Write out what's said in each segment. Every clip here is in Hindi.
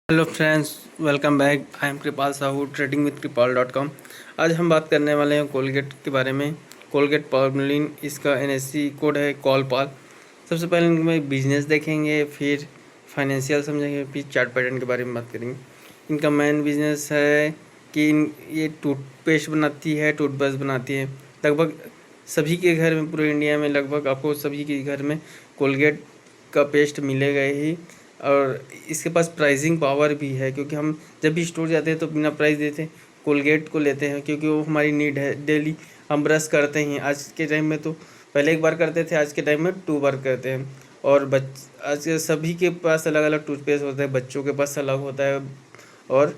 Hello friends, welcome back. I am Kripal Sahu, trading with कृपाल.com। आज हम बात करने वाले हैं कोलगेट के बारे में। कोलगेट पाल्मोलिन, इसका एनएससी कोड है कॉलपाल। सबसे पहले इनमें बिजनेस देखेंगे, फिर फाइनेंशियल समझेंगे, फिर चार्ट पैटर्न के बारे में बात करेंगे। इनका मेन बिजनेस है कि ये टूथपेस्ट बनाती है, टूथब्रश बनाती है। लगभग सभी के घर में, पूरे इंडिया में लगभग आपको सभी के घर में कोलगेट का पेस्ट मिलेगा ही। और इसके पास प्राइसिंग पावर भी है, क्योंकि हम जब भी स्टोर जाते हैं तो बिना प्राइस देते कोलगेट को लेते हैं, क्योंकि वो हमारी नीड है। डेली हम ब्रश करते हैं, आज के टाइम में तो पहले एक बार करते थे, आज के टाइम में 2 बार करते हैं। और आज के सभी के पास अलग अलग टूथपेस्ट होता है, बच्चों के पास अलग होता है और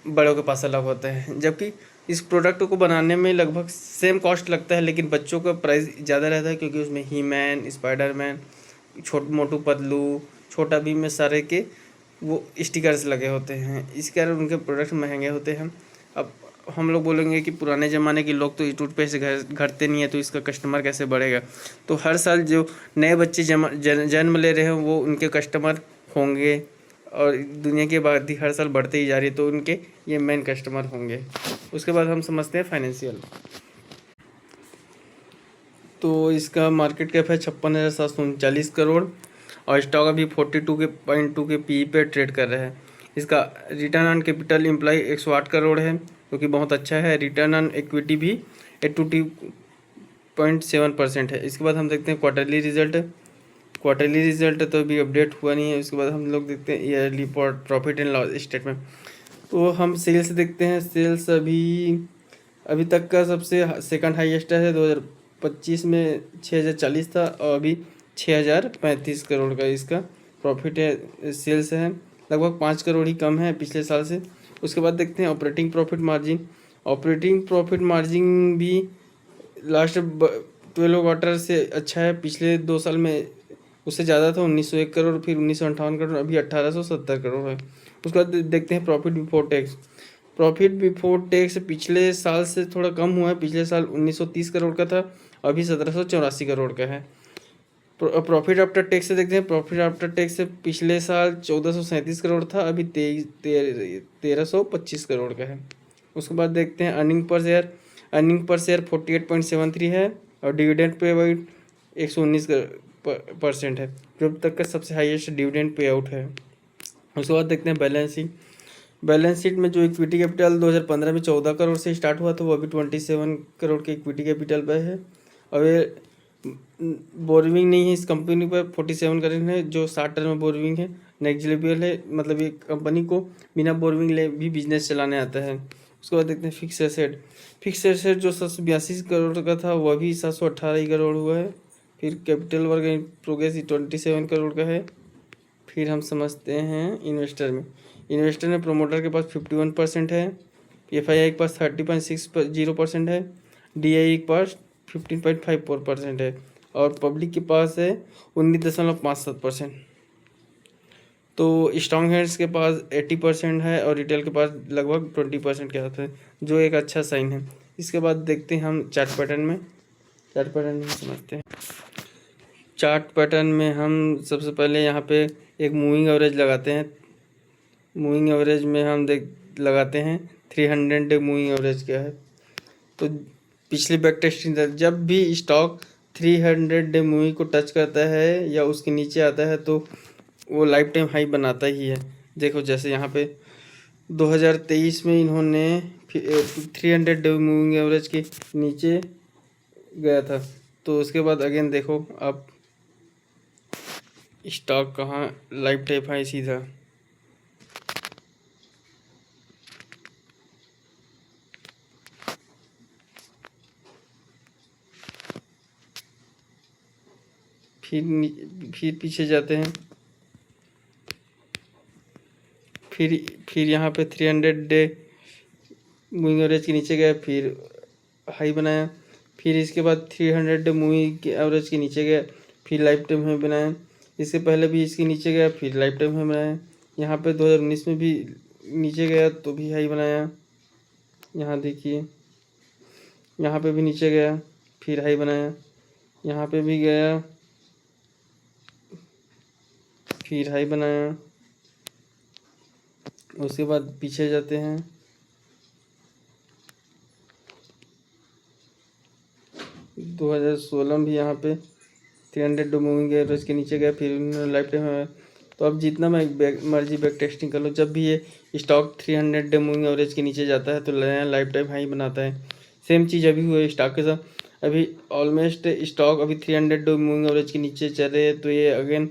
बड़ों के पास अलग होता है। जबकि इस प्रोडक्ट को बनाने में लगभग सेम कॉस्ट लगता है, लेकिन बच्चों का प्राइस ज़्यादा रहता है, क्योंकि उसमें ही मैन, स्पाइडरमैन, मोटू पतलू, छोटा भीम में सारे के वो स्टिकर्स लगे होते हैं। इस कारण उनके प्रोडक्ट महंगे होते हैं। अब हम लोग बोलेंगे कि पुराने ज़माने के लोग तो टूथपेस्ट घरते नहीं है, तो इसका कस्टमर कैसे बढ़ेगा। तो हर साल जो नए बच्चे जन्म ले रहे हैं वो उनके कस्टमर होंगे, और दुनिया की आबादी हर साल बढ़ते ही जा रही है, तो उनके ये मेन कस्टमर होंगे। उसके बाद हम समझते हैं फाइनेंशियल। तो इसका मार्केट कैप है 56,739 करोड़, और स्टॉक अभी 42.2 के पी पे ट्रेड कर रहा है। इसका return on capital employed 108 crore है, जो कि बहुत अच्छा है। रिटर्न ऑन इक्विटी भी 82.7% है। इसके बाद हम देखते हैं क्वार्टरली रिजल्ट। क्वार्टरली रिजल्ट तो अभी अपडेट हुआ नहीं है। उसके बाद हम लोग देखते हैं yearly profit and loss statement. तो हम सेल्स देखते हैं। सेल्स अभी अभी तक का सबसे सेकंड हाईएस्ट है। 2025 में 6,040 था, और अभी 6,035 करोड़ का इसका प्रॉफिट है, सेल्स है। लगभग 5 करोड़ ही कम है पिछले साल से। उसके बाद देखते हैं operating profit margin. Operating profit margin भी लास्ट 12 क्वार्टर से अच्छा है। पिछले 2 साल में उससे ज़्यादा था, 1901 करोड़, फिर 1958 करोड़, अभी 1870 करोड़ है। उसके बाद देखते हैं profit before tax. Profit before tax पिछले साल से थोड़ा कम हुआ है। पिछले साल 1930 करोड़ का था, अभी 1784 करोड़ का है। प्रॉफिट आफ्टर टैक्स से देखते हैं। प्रॉफिट आफ्टर टैक्स से पिछले साल 1437 करोड़ था, अभी 1325 करोड़ का है। उसके बाद देखते हैं earning per share. Earning per share 48.73 है, और डिविडेंड पे आउट 119% है, जो अब तक का सबसे हाईएस्ट डिविडेंड पे आउट है। उसके बाद देखते हैं बैलेंस शीट। बैलेंस शीट में जो इक्विटी कैपिटल 2015 में 14 करोड़ से स्टार्ट हुआ था, वो अभी 27 करोड़ के इक्विटी कैपिटल पे है। और ये बोरविंग नहीं है इस कंपनी पर, 47 करोड़ है, जो 60 टर्म बोरविंग है, नेग्लिजिबल है। मतलब ये कंपनी को बिना बोरविंग ले भी बिजनेस चलाने आता है। उसके बाद देखते हैं फिक्स एसेट। फिक्स एसेट जो 782 करोड़ का था, वो अभी 718 करोड़ हुआ है। फिर capital work in progress 27 crore का है। फिर हम समझते हैं इन्वेस्टर में। इन्वेस्टर में प्रोमोटर के पास 51% है, FII के पास 30.60% है, DI के पास 15.54% है, और पब्लिक के पास है 19.57%। तो स्ट्रॉन्ग हैंड्स के पास 80% है, और रिटेल के पास लगभग 20% के हाथ है, जो एक अच्छा साइन है। इसके बाद देखते हैं हम चार्ट पैटर्न में। चार्ट पैटर्न में समझते हैं। चार्ट पैटर्न में हम सबसे पहले यहाँ पे एक मूविंग एवरेज लगाते हैं। मूविंग एवरेज में हम लगाते हैं 300 डे मूविंग एवरेज क्या है। तो पिछली बैक टेस्टिंग जब भी स्टॉक 300 डे मूविंग को टच करता है या उसके नीचे आता है, तो वो लाइफ टाइम हाई बनाता ही है। देखो जैसे यहाँ पे 2023 में इन्होंने 300 डे मूविंग एवरेज के नीचे गया था। तो उसके बाद अगेन देखो आप स्टॉक कहाँ लाइफ टाइम हाई सीधा। फिर पीछे जाते हैं। फिर यहाँ पे 300 डे मूविंग एवरेज के नीचे गया, फिर हाई बनाया। फिर इसके बाद 300 डे मूविंग के एवरेज के नीचे गया, फिर लाइफ टाइम हाई बनाया। इससे पहले भी इसके नीचे गया, फिर लाइफ टाइम हाई बनाया। यहाँ पे 2019 में भी नीचे गया तो भी हाई बनाया। यहाँ देखिए, यहाँ पे भी नीचे गया, फिर हाई बनाया। यहाँ पे भी गया, फिर हाई बनाया। उसके बाद पीछे जाते हैं, 2016 में भी यहाँ पे 300 मूविंग एवरेज के नीचे गया, फिर लाइफ टाइम है। तो अब जितना मर्जी बैक टेस्टिंग कर लो, जब भी ये स्टॉक 300 मूविंग एवरेज के नीचे जाता है तो नया लाइफ टाइम हाई बनाता है। सेम चीज़ अभी हुआ स्टॉक के साथ। अभी ऑलमोस्ट स्टॉक अभी 300 मूविंग एवरेज के नीचे चल रहे हैं, तो ये अगेन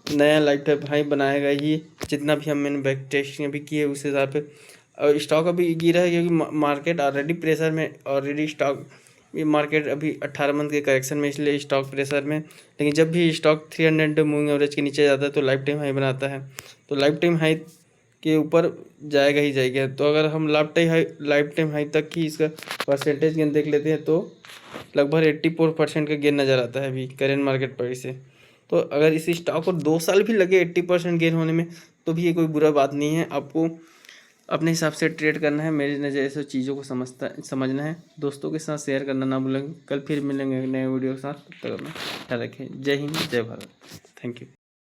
नया लाइफ टाइम हाई बनाएगा ही। जितना भी मैंने बैक टेस्टिंग अभी की है उस हिसाब पे। और स्टॉक अभी गिरा है क्योंकि मार्केट ऑलरेडी प्रेशर में, ऑलरेडी स्टॉक ये मार्केट अभी 18 मंथ के करेक्शन में, इसलिए स्टॉक प्रेशर में। लेकिन जब भी स्टॉक 300 मूविंग एवरेज के नीचे जाता है तो लाइफ टाइम हाई बनाता है, तो लाइफ टाइम हाई के ऊपर जाएगा ही जाएगा। तो अगर हम लाइफ टाइम हाई तक की इसका परसेंटेज गेन देख लेते हैं तो लगभग 84% का गेन नज़र आता है अभी करेंट मार्केट प्राइस से। तो अगर इसी स्टॉक को 2 साल भी लगे 80% गेन होने में तो भी ये कोई बुरा बात नहीं है। आपको अपने हिसाब से ट्रेड करना है, मेरी नज़र से चीज़ों को समझना है। दोस्तों के साथ शेयर करना ना भूलें। कल फिर मिलेंगे नए वीडियो के साथ, तब तक अपना ख्याल रखें। जय हिंद, जय भारत। Thank you.